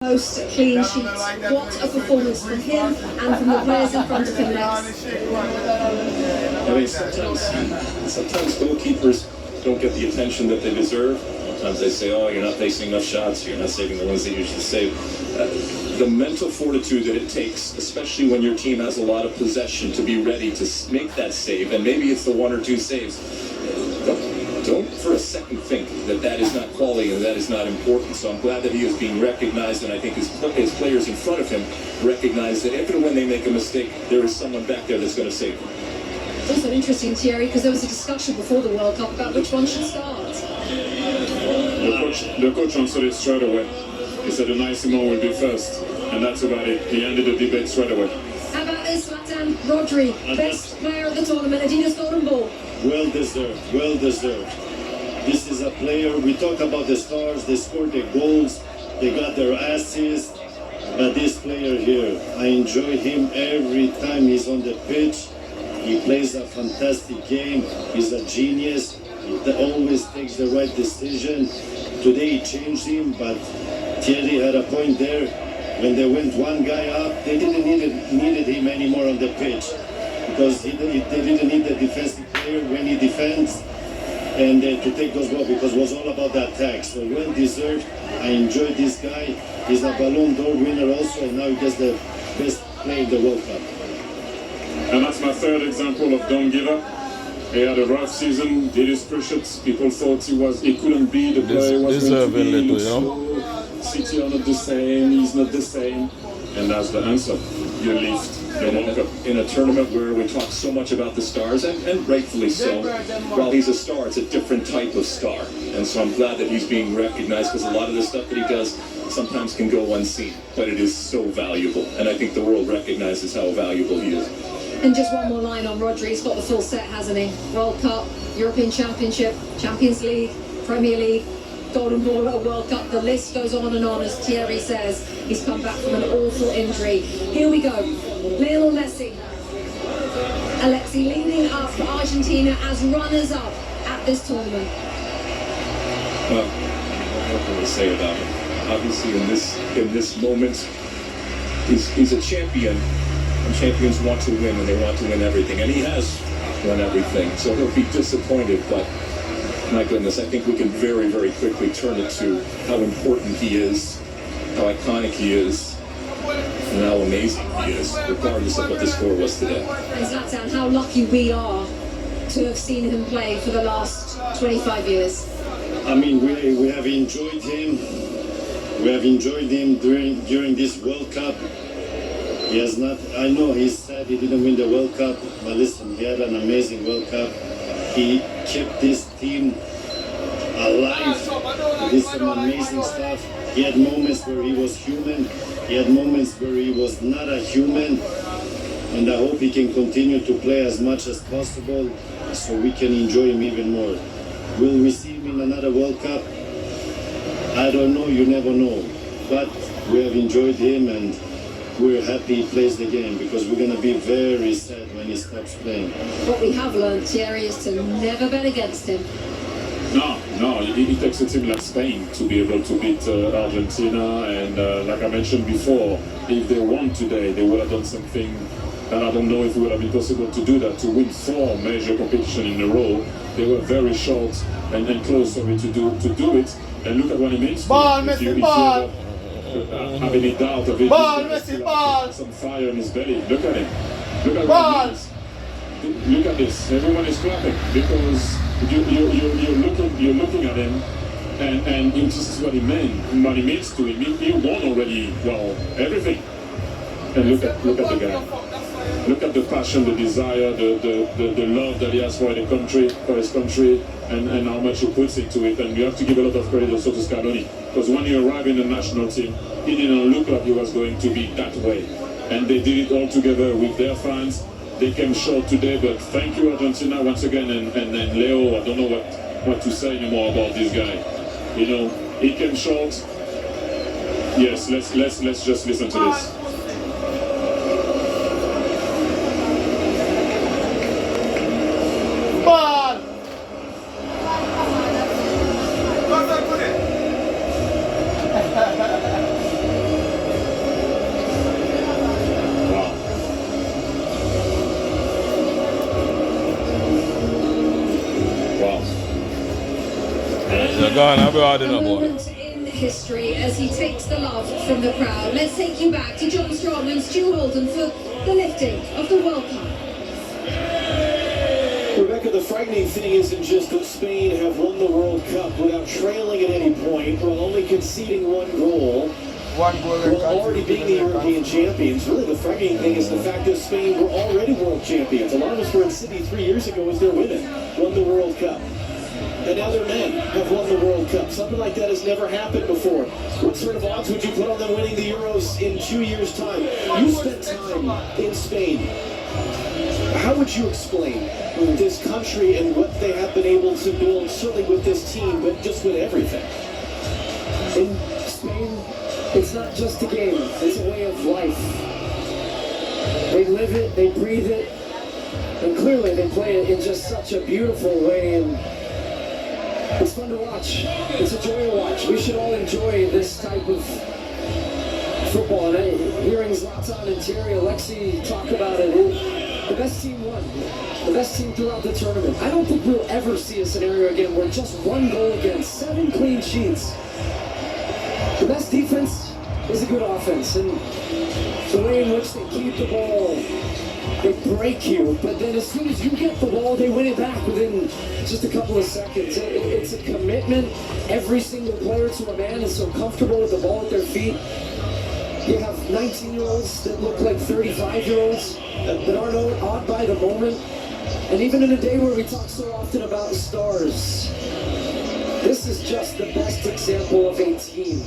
Most clean sheets. What a performance from him and from the players in front of him next. I mean, sometimes goalkeepers don't get the attention that they deserve. Sometimes they say, oh, you're not facing enough shots, you're not saving the ones that you usually save. The mental fortitude that it takes, especially when your team has a lot of possession, to be ready to make that save, and maybe it's the one or two saves. Don't for a second think that that is not quality and that is not important. So I'm glad that he is being recognized, and I think his players in front of him recognize that if and when they make a mistake, there is someone back there that's going to save them. It's also interesting, Thierry, because there was a discussion before the World Cup about which one should start. The coach answered it straight away. He said Unai Simon will be first, and that's about it. He ended the debate straight away. How about this, Zlatan Rodri, best player of the tournament, Adidas Golden Ball? Well deserved, well deserved. This is a player, we talk about the stars, they scored their goals, they got their assists, but this player here, I enjoy him every time he's on the pitch. He plays a fantastic game, he's a genius, he always takes the right decision. Today he changed him, but Thierry had a point there. When they went one guy up, they didn't needed him anymore on the pitch, because they didn't need the defensive player when he defends and to take those balls, because it was all about the attack. So well deserved. I enjoyed this guy. He's a Ballon d'Or winner also, and now he gets the best player in the World Cup. And that's my third example of don't give up. He had a rough season, did his push-ups. People thought he couldn't be the player he was going to be. He looked slow. City are not the same, he's not the same. And that's the answer. You lift the World Cup. In a tournament where we talk so much about the stars, and rightfully so, while he's a star, it's a different type of star. And so I'm glad that he's being recognized, because a lot of the stuff that he does sometimes can go unseen, but it is so valuable. And I think the world recognizes how valuable he is. And just one more line on Rodri, he's got the full set, hasn't he? World Cup, European Championship, Champions League, Premier League, Golden Ball at a World Cup. The list goes on and on, as Thierry says. He's come back from an awful injury. Here we go. Lionel Messi. Alexi leading up for Argentina as runners-up at this tournament. Well, what can we say about him? Obviously, in this moment, he's a champion. And champions want to win, and they want to win everything. And he has won everything. So he'll be disappointed, but my goodness, I think we can very, very quickly turn it to how important he is, how iconic he is, and how amazing he is, regardless of what the score was today. And Zlatan, how lucky we are to have seen him play for the last 25 years. I mean, we have enjoyed him. We have enjoyed him during this World Cup. He has not, I know he's sad he didn't win the World Cup, but listen, he had an amazing World Cup. He kept this team alive. He did some amazing stuff. He had moments where he was human. He had moments where he was not a human. And I hope he can continue to play as much as possible so we can enjoy him even more. Will we see him in another World Cup? I don't know, you never know. But we have enjoyed him, and we're happy he plays the game, because we're going to be very sad when he stops playing. What we have learned, Thierry, is to never bet against him. No, it takes a team like Spain to be able to beat Argentina, and like I mentioned before, if they won today, they would have done something, and I don't know if it would have been possible to do that, to win 4 major competitions in a row. They were very short and close to do it, and look at what it means. Ball, Messi, ball! Have any doubt of it? Ball, Messi, ball! Some fire in his belly. Look at him. Look at ball! what he means. Look at this. Everyone is clapping because you're looking at him, and this is what he means to him. He won already. Well, everything. And look at the guy. Look at the passion, the desire, the love that he has for his country, and how much he puts into it. And you have to give a lot of credit also to Scaloni, because when he arrived in the national team, he didn't look like he was going to be that way. And they did it all together with their fans. They came short today, but thank you, Argentina, once again. And Leo, I don't know what to say anymore about this guy. You know, he came short. Yes, let's just listen to this. A moment in history as he takes the love from the crowd. Let's take you back to John Strong and Stu Holden for the lifting of the World Cup. Rebecca, the frightening thing isn't just that Spain have won the World Cup without trailing at any point, while only conceding one goal, while already being the European champions. Really, the frightening thing is the fact that Spain were already world champions. A lot of us were in Sydney 3 years ago as their women won the World Cup. And now their men have won the World Cup. Something like that has never happened before. What sort of odds would you put on them winning the Euros in 2 years' time? You spent time in Spain. How would you explain this country and what they have been able to build, certainly with this team, but just with everything? In Spain, it's not just a game, it's a way of life. They live it, they breathe it, and clearly they play it in just such a beautiful way, and it's fun to watch. It's a joy to watch. We should all enjoy this type of football. And hearing Zlatan and Terry Alexei talk about it, the best team won. The best team throughout the tournament. I don't think we'll ever see a scenario again where just one goal against, 7 clean sheets. The best defense is a good offense, and the way in which they keep the ball, they break you, but then as soon as you get the ball, they win it back within just a couple of seconds. It's a commitment. Every single player to a man is so comfortable with the ball at their feet. You have 19-year-olds that look like 35-year-olds that aren't awed by the moment. And even in a day where we talk so often about stars, this is just the best example of a team.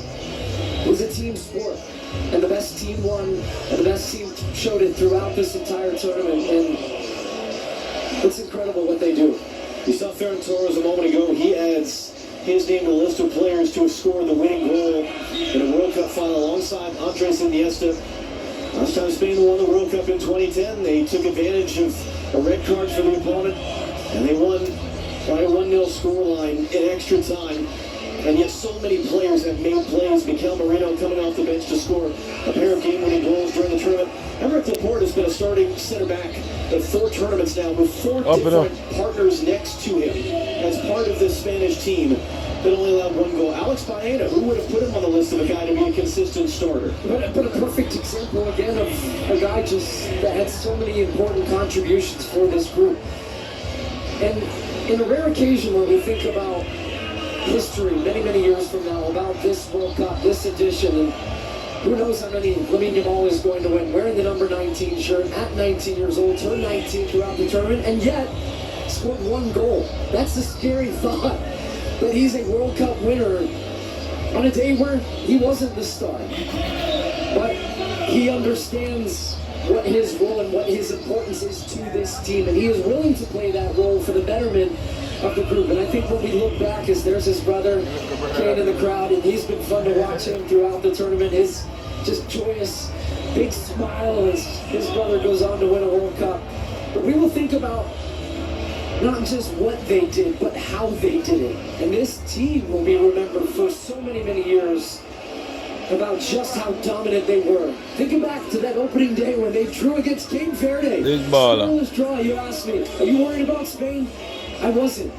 It was a team sport, and the best team won, and the best team showed it throughout this entire tournament, and it's incredible what they do. You saw Ferran Torres a moment ago. He adds his name to the list of players to have scored the winning goal in a World Cup final alongside Andres Iniesta. Last time Spain won the World Cup in 2010, they took advantage of a red card for the opponent, and they won by a 1-0 scoreline in extra time. And yet so many players have made plays. Mikel Merino coming off the bench to score a pair of game-winning goals during the tournament. Emerick Laporte has been a starting center back at 4 tournaments now with 4 different partners next to him as part of this Spanish team that only allowed 1 goal. Alex Baena, who would have put him on the list of a guy to be a consistent starter? But a perfect example, again, of a guy just that had so many important contributions for this group. And in a rare occasion where we think about history many, many years from now, about this World Cup, this edition, and who knows how many Lamine Yamal is going to win, wearing the number 19 shirt at 19 years old, turned 19 throughout the tournament, and yet scored 1 goal. That's a scary thought, that he's a World Cup winner on a day where he wasn't the star. But he understands what his role and what his importance is to this team, and he is willing to play that role for the betterment of the group. And I think when we look back, as there's his brother Kane in the crowd, and he's been fun to watch him throughout the tournament, his just joyous big smile as his brother goes on to win a World Cup. But we will think about not just what they did, but how they did it. And this team will be remembered for so many, many years about just how dominant they were. Think back to that opening day when they drew against Cape Verde. Scoreless draw, you asked me, are you worried about Spain? I wasn't.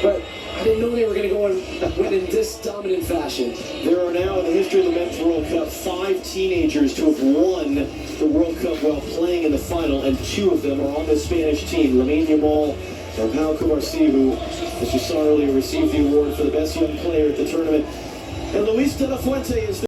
But I didn't know they were going to go and win in this dominant fashion. There are now in the history of the Men's World Cup 5 teenagers to have won the World Cup while playing in the final, and 2 of them are on the Spanish team. Lamine Yamal and Pau Cubarsí, who, as you saw earlier, received the award for the best young player at the tournament. And Luis de la Fuente is